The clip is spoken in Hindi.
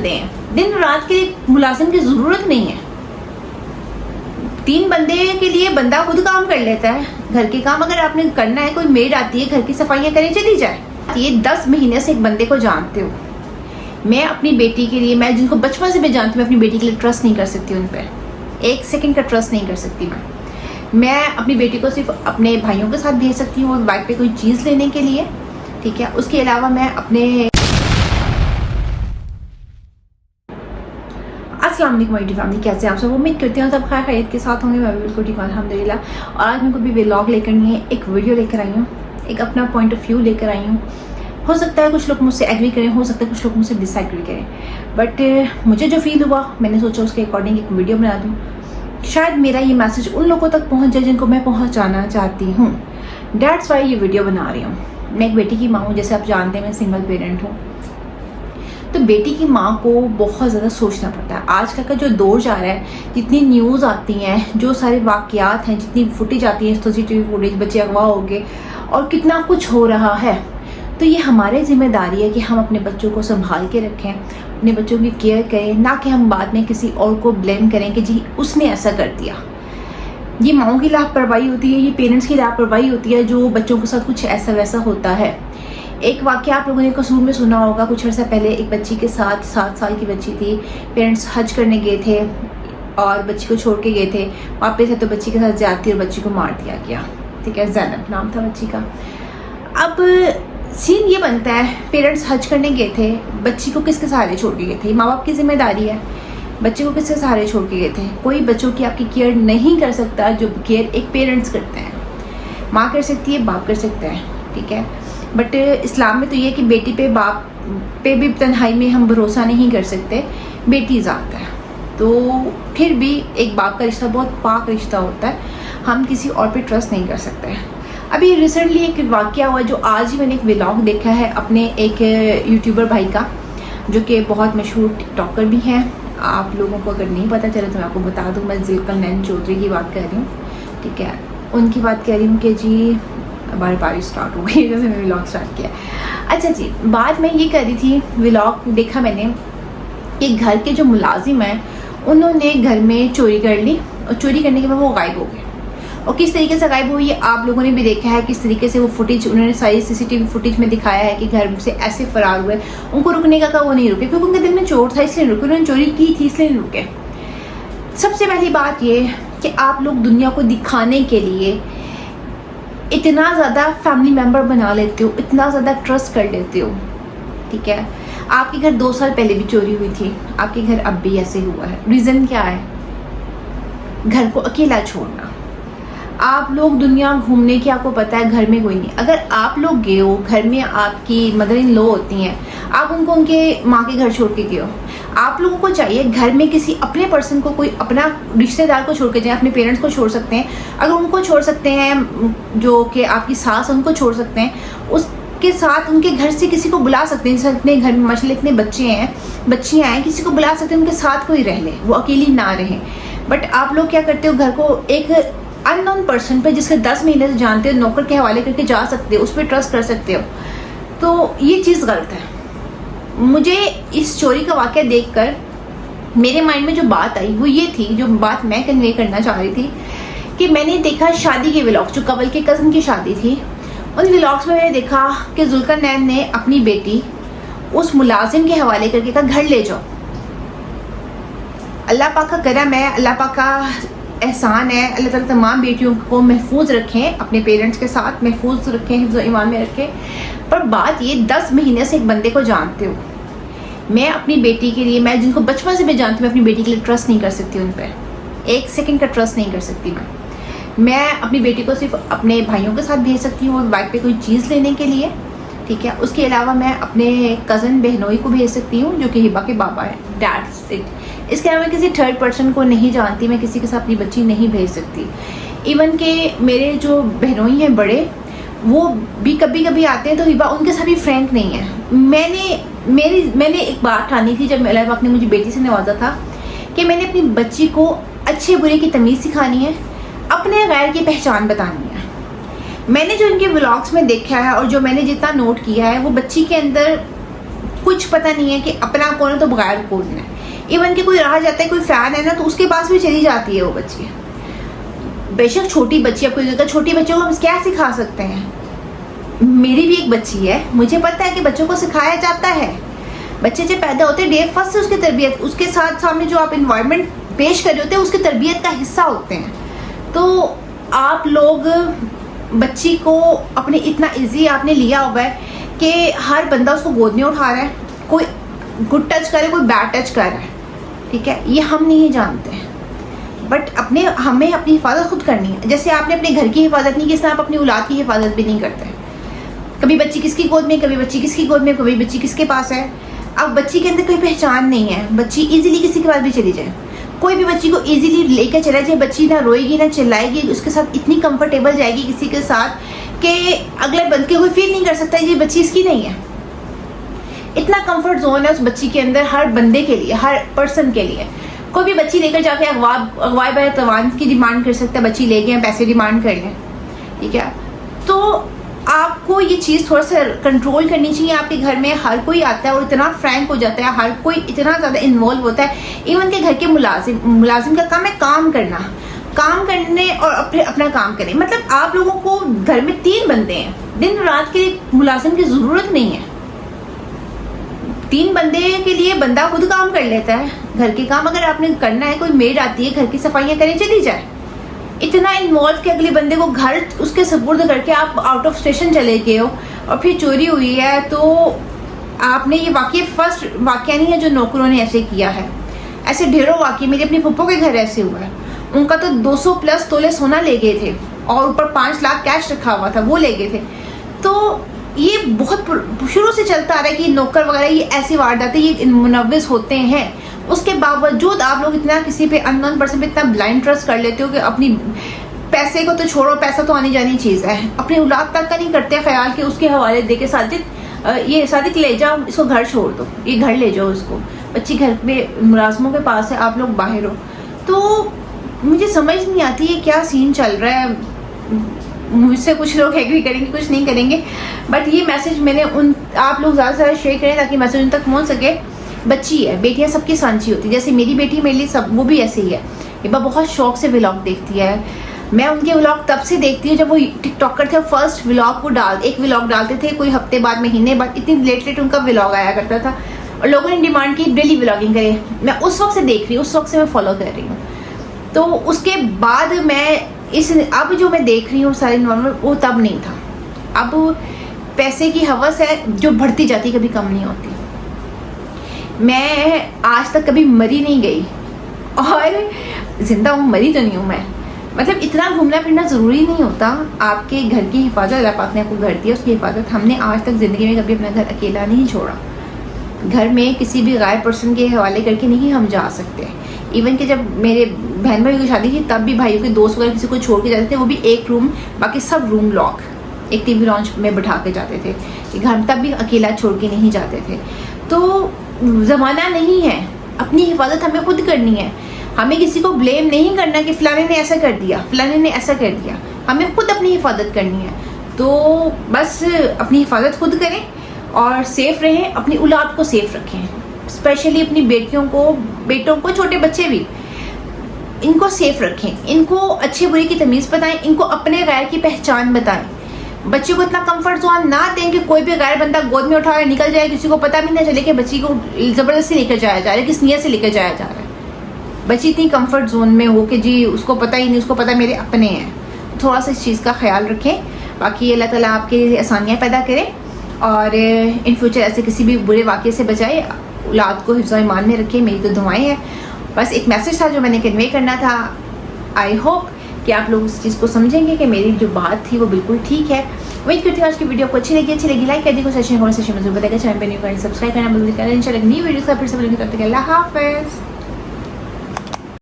दिन रात के मुलाजिम की जरूरत नहीं है। 3 बंदे के लिए बंदा खुद काम कर लेता है। घर के काम अगर आपने करना है, कोई मेड आती है घर की सफाइयाँ करे चली जाए। ये 10 महीने से एक बंदे को जानते हो। मैं अपनी बेटी के लिए, मैं जिनको बचपन से मैं जानती हूँ, अपनी बेटी के लिए ट्रस्ट नहीं कर सकती, उन पर 1 सेकंड का ट्रस्ट नहीं कर सकती। मैं अपनी बेटी को सिर्फ अपने भाइयों के साथ भेज सकती हूँ बाइक पे कोई चीज़ लेने के लिए, ठीक है। उसके अलावा मैं अपने अस्सलाम वालेकुम माय फैमिली, कैसे आप सब? उम्मीद करती हूँ सब खैर खैरियत के साथ होंगे। मैं बिल्कुल ठीक हूँ अल्हम्दुलिल्लाह। और आज मैं कोई भी व्लॉग लेकर नहीं है, एक वीडियो लेकर आई हूँ, एक अपना पॉइंट ऑफ व्यू लेकर आई हूँ। हो सकता है कुछ लोग मुझसे एग्री करें, हो सकता है कुछ लोग मुझसे डिसएग्री करें, बट मुझे जो फील हुआ मैंने सोचा उसके अकॉर्डिंग एक वीडियो बना दूँ। शायद मेरा ये मैसेज उन लोगों तक पहुँच जाए जिनको मैं पहुँचाना चाहती हूँ। डैट्स वाई ये वीडियो बना रही हूँ। मैं एक बेटी की माँ हूँ, जैसे आप जानते हैं मैं सिंगल पेरेंट हूँ। तो बेटी की माँ को बहुत ज़्यादा सोचना पड़ता है। आजकल का जो दौर जा रहा है, जितनी न्यूज़ आती हैं, जो सारे वाक़यात हैं, जितनी फुटेज आती है, सीसीटीवी फुटेज, बच्चे अगवा हो गए और कितना कुछ हो रहा है। तो ये हमारी जिम्मेदारी है कि हम अपने बच्चों को संभाल के रखें, अपने बच्चों की केयर करें, ना कि हम बाद में किसी और को ब्लेम करें कि जी उसने ऐसा कर दिया। ये माओं की लापरवाही होती है, ये पेरेंट्स की लापरवाही होती है जो बच्चों के साथ कुछ ऐसा वैसा होता है। एक वाक़या आप लोगों ने कसूर में सुना होगा, कुछ अर्सा पहले एक बच्ची के साथ, 7 साल की बच्ची थी, पेरेंट्स हज करने गए थे और बच्ची को छोड़ के गए थे। वापस है तो बच्ची के साथ ज्यादती और बच्ची को मार दिया गया, ठीक है। ज़ैनब नाम था बच्ची का। अब सीन ये बनता है, पेरेंट्स हज करने गए थे, बच्ची को किसके सहारे छोड़ के गए थे? माँ बाप की जिम्मेदारी है, बच्चे को किसके सहारे छोड़ के गए थे? कोई बच्चों की आपकी केयर नहीं कर सकता जो केयर एक पेरेंट्स करते हैं। माँ कर सकती है, बाप कर सकता है, ठीक है। बट इस्लाम में तो ये कि बेटी पे बाप पे भी तन्हाई में हम भरोसा नहीं कर सकते, बेटी ज़ात है। तो फिर भी एक बाप का रिश्ता बहुत पाक रिश्ता होता है, हम किसी और पे ट्रस्ट नहीं कर सकते। अभी रिसेंटली एक वाक़या हुआ जो आज ही मैंने एक व्लॉग देखा है अपने एक यूट्यूबर भाई का, जो कि बहुत मशहूर टिकटॉकर भी हैं। आप लोगों को अगर नहीं पता चले तो मैं आपको बता दूँ, मैं जुल्करनैन चौधरी की बात कर रही हूँ, ठीक है। उनकी बात कर रही हूँ कि जी बारिश स्टार्ट हो गई जैसे मैंने व्लॉग स्टार्ट किया। अच्छा जी, बात मैं ये कर रही थी, व्लॉग देखा मैंने कि घर के जो मुलाजिम हैं उन्होंने घर में चोरी कर ली और चोरी करने के बाद वो गायब हो गए। और किस तरीके से गायब हुई आप लोगों ने भी देखा है, किस तरीके से वो फुटेज उन्होंने सारी सीसीटीवी फुटेज में दिखाया है कि घर से ऐसे फरार हुए। उनको रुकने का वो नहीं रुके क्योंकि उनके दिल में चोट था, इसलिए रुके। उन्होंने चोरी की थी इसलिए रुके। सबसे पहली बात ये कि आप लोग दुनिया को दिखाने के लिए इतना ज़्यादा फैमिली मेम्बर बना लेते हो, इतना ज़्यादा ट्रस्ट कर लेते हो, ठीक है। आपके घर 2 साल पहले भी चोरी हुई थी, आपके घर अब भी ऐसे हुआ है। रीज़न क्या है? घर को अकेला छोड़ना। आप लोग दुनिया घूमने की, आपको पता है घर में कोई नहीं। अगर आप लोग गए हो, घर में आपकी मदर इन लॉ होती हैं, आप उनको उनके माँ के घर छोड़ के गए हो। आप लोगों को चाहिए घर में किसी अपने पर्सन को, कोई अपना रिश्तेदार को छोड़ के जाए। अपने पेरेंट्स को छोड़ सकते हैं, अगर उनको छोड़ सकते हैं, जो कि आपकी सास उनको छोड़ सकते हैं, उसके साथ उनके घर से किसी को बुला सकते हैं। जैसे अपने घर में माशाल्लाह इतने बच्चे हैं, बच्चियाँ हैं, किसी को बुला सकते हैं, उनके साथ कोई रह ले, वो अकेली ना रहे। बट आप लोग क्या करते हो, घर को एक अननोन पर्सन पे जिसके 10 महीने से जानते हो, नौकर के हवाले करके जा सकते हो, उस पर ट्रस्ट कर सकते हो। तो ये चीज़ गलत है। मुझे इस चोरी का वाक़या देखकर मेरे माइंड में जो बात आई वो ये थी, जो बात मैं कन्वे करना चाह रही थी, कि मैंने देखा शादी के व्लॉग, जो कवल के कज़न की शादी थी, उन व्लॉग्स में मैंने देखा कि जुल्करनैन ने अपनी बेटी उस मुलाजिम के हवाले करके कहा घर ले जाओ। अल्लाह पाक का करम है, अल्लाह पाक का एहसान है, अल्लाह ताला तमाम बेटियों को महफूज रखें, अपने पेरेंट्स के साथ महफूज रखें, हिफ्ज़ ईमान में रखें। पर बात ये 10 महीने से एक बंदे को जानते हो। मैं अपनी बेटी के लिए, मैं जिनको बचपन से मैं जानती हूँ, मैं अपनी बेटी के लिए ट्रस्ट नहीं कर सकती, उन पर 1 सेकंड का ट्रस्ट नहीं कर सकती। मैं अपनी बेटी को सिर्फ अपने भाइयों के साथ भेज सकती हूँ बाइक पे कोई चीज़ लेने के लिए, ठीक है। उसके अलावा मैं अपने कज़न बहनोई को भेज सकती हूँ जो कि हिबा के बाबा है, डैट्स इट। इसके अलावा मैं किसी थर्ड पर्सन को नहीं जानती, मैं किसी के साथ अपनी बच्ची नहीं भेज सकती। इवन के मेरे जो बहनोई हैं बड़े, वो भी कभी कभी आते हैं तो हिबा उनके साथ भी फ्रैंक नहीं है। मैंने एक बात ठानी थी जब अल्लाह पाक ने मुझे बेटी से नवाजा था कि मैंने अपनी बच्ची को अच्छे बुरे की तमीज़ सिखानी है, अपने गैर की पहचान बतानी है। मैंने जो इनके व्लॉग्स में देखा है और जो मैंने जितना नोट किया है, वो बच्ची के अंदर कुछ पता नहीं है कि अपना कौन है तो बगैर कौन है। इवन कि कोई राह जाता है, कोई फ़ैन है ना, तो उसके पास भी चली जाती है वो बच्ची। बेशक छोटी बच्ची, आपको जगह छोटी बच्चों को हम क्या सिखा सकते हैं। मेरी भी एक बच्ची है, मुझे पता है कि बच्चों को सिखाया जाता है। बच्चे जब पैदा होते हैं डे फर्स्ट से उसकी तरबियत, उसके साथ सामने जो आप इन्वायरमेंट पेश कर रहे होते हैं उसकी तरबियत का हिस्सा होते हैं। तो आप लोग बच्ची को अपने इतना इजी आपने लिया हुआ है कि हर बंदा उसको गोद में उठा रहा है, कोई गुड टच करे, कोई बैड टच कर रहा है, ठीक है। ये हम नहीं जानते हैं, बट हमें अपनी हिफाजत खुद करनी है। जैसे आपने अपने घर की हिफाजत नहीं की, इसलिए आप अपनी औलाद की हिफाजत भी नहीं करते। कभी बच्ची किसकी गोद में, कभी बच्ची किसकी गोद में, कभी बच्ची किसके पास है। अब बच्ची के अंदर कोई पहचान नहीं है, बच्ची इजीली किसी के पास भी चली जाए। कोई भी बच्ची को इजीली लेकर चला जाए, बच्ची ना रोएगी ना चिल्लाएगी, उसके साथ इतनी कंफर्टेबल जाएगी किसी के साथ कि अगले बंदे कोई फील नहीं कर सकता ये बच्ची इसकी नहीं है। इतना कंफर्ट जोन है उस बच्ची के अंदर, हर बंदे के लिए, हर पर्सन के लिए। कोई भी बच्ची लेकर जाके अगवा तवान की डिमांड कर सकता है, बच्ची ले गए पैसे डिमांड कर लें, ठीक है। तो आपको ये चीज़ थोड़ा सा कंट्रोल करनी चाहिए। आपके घर में हर कोई आता है और इतना फ्रैंक हो जाता है, हर कोई इतना ज़्यादा इन्वॉल्व होता है। इवन के घर के मुलाजिम का काम है काम करना, काम करने और अपना काम करें। मतलब आप लोगों को घर में 3 बंदे हैं, दिन रात के मुलाजिम की ज़रूरत नहीं है। 3 बंदे के लिए बंदा खुद काम कर लेता है घर के काम। अगर आपने करना है, कोई मेड आती है घर की सफाइयाँ करें, चली जाए। इतना इन्वॉल्व के अगले बंदे को घर उसके सपुर्द करके आप आउट ऑफ स्टेशन चले गए हो और फिर चोरी हुई है, तो आपने ये वाकई फर्स्ट वाकया नहीं है जो नौकरों ने ऐसे किया है। ऐसे ढेरों वाकई, मेरे अपने पप्पो के घर ऐसे हुआ है। उनका तो 200+ तोले सोना ले गए थे और ऊपर 5 लाख कैश रखा हुआ था, वो ले गए थे। तो ये बहुत शुरू से चलता आ रहा है कि नौकर वगैरह ये ऐसी वारदातें ये मुनव्विस होते हैं। उसके बावजूद आप लोग इतना किसी पे अननोन पर्सन पे इतना ब्लाइंड ट्रस्ट कर लेते हो कि अपनी पैसे को तो छोड़ो, पैसा तो आनी जानी चीज़ है, अपनी औलाद तक का नहीं करते ख्याल कि उसके हवाले दे के सादिक ले जाओ, इसको घर छोड़ दो, ये घर ले जाओ उसको, बच्ची घर में मुलाजमों के पास है, आप लोग बाहर हो। तो मुझे समझ नहीं आती ये क्या सीन चल रहा है। मुझसे कुछ लोग एग्री करेंगे, कुछ नहीं करेंगे, बट ये मैसेज मैंने आप लोग ज़्यादा से ज़्यादा शेयर करें ताकि मैसेज उन तक पहुँच सके। बच्ची है, बेटियां सबकी सांची होती है, जैसे मेरी बेटी मेरे लिए सब वो भी ऐसे ही है। ये बहुत शौक से व्लॉग देखती है। मैं उनके व्लॉग तब से देखती हूँ जब वो टिकटॉकर थे, फर्स्ट व्लॉग को एक व्लॉग डालते थे कोई हफ्ते बाद, महीने बाद, इतनी लेट उनका व्लॉग आया करता था और लोगों ने डिमांड की डेली व्लॉगिंग करे। मैं उस वक्त से देख रही हूँ, उस वक्त से मैं फॉलो कर रही हूँ। तो उसके बाद मैं अब जो मैं देख रही हूँ सारे नॉर्मल, वो तब नहीं था। अब पैसे की हवस है जो बढ़ती जाती, कभी कम नहीं होती। मैं आज तक कभी मरी नहीं गई और जिंदा हूँ, मरी तो नहीं हूँ मैं। मतलब इतना घूमना फिरना ज़रूरी नहीं होता। आपके घर की हिफाजत अल्लाह पाक ने आपको घर दिया, उसकी हिफाजत हमने आज तक ज़िंदगी में कभी अपना घर अकेला नहीं छोड़ा। घर में किसी भी गायब पर्सन के हवाले करके नहीं हम जा सकते। इवन कि जब मेरे बहन भाई की शादी थी तब भी भाइयों के दोस्त वगैरह किसी को छोड़ के जाते थे, वो भी एक रूम, बाकी सब रूम लॉक, एक टीवी लॉन्च में बैठा के जाते थे कि घर तब भी अकेला छोड़ के नहीं जाते थे। तो ज़माना नहीं है, अपनी हिफाजत हमें खुद करनी है। हमें किसी को ब्लेम नहीं करना कि फ़लाने ने ऐसा कर दिया, फ़लाने ने ऐसा कर दिया। हमें खुद अपनी हिफाजत करनी है। तो बस अपनी हिफाजत खुद करें और सेफ़ रहें, अपनी औलाद को सेफ़ रखें, स्पेशली अपनी बेटियों को, बेटों को, छोटे बच्चे भी, इनको सेफ़ रखें, इनको अच्छे बुरे की तमीज़ बताएं, इनको अपने गैर की पहचान बताएं। बच्चे को इतना कंफर्ट जोन ना दें कि कोई भी गैर बंदा गोद में उठाए निकल जाए, किसी को पता भी ना चले कि बच्ची को ज़बरदस्ती लेकर जाया जा रहा है, किस नीयत से लेकर जाया जा रहा है। बच्ची इतनी कंफर्ट जोन में हो कि जी उसको पता ही नहीं, उसको पता मेरे अपने हैं। थोड़ा सा इस चीज़ का ख्याल रखें। बाकी अल्लाह ताला आपके लिए आसानियाँ पैदा करें और इन फ्यूचर ऐसे किसी भी बुरे वाक़े से बचाए, औलाद को हिफ्ज़ ईमान में रखें। मेरी तो दुआएं हैं। बस एक मैसेज था जो मैंने कन्वे करना था। आई होप कि आप लोग उस चीज़ को समझेंगे कि मेरी जो बात थी वो बिल्कुल ठीक है। उम्मीद करती हूँ आज की वीडियो आपको अच्छी लगी लाइक कर दी, कुछ सेशन में जरूर बताएगा, चैनल पर न्यू करें, सब्सक्राइब करना बिल्कुल करें। इंशाल्लाह न्यू वीडियो का फिर से मिलेंगे, तब तक अल्लाह हाफ़िज़।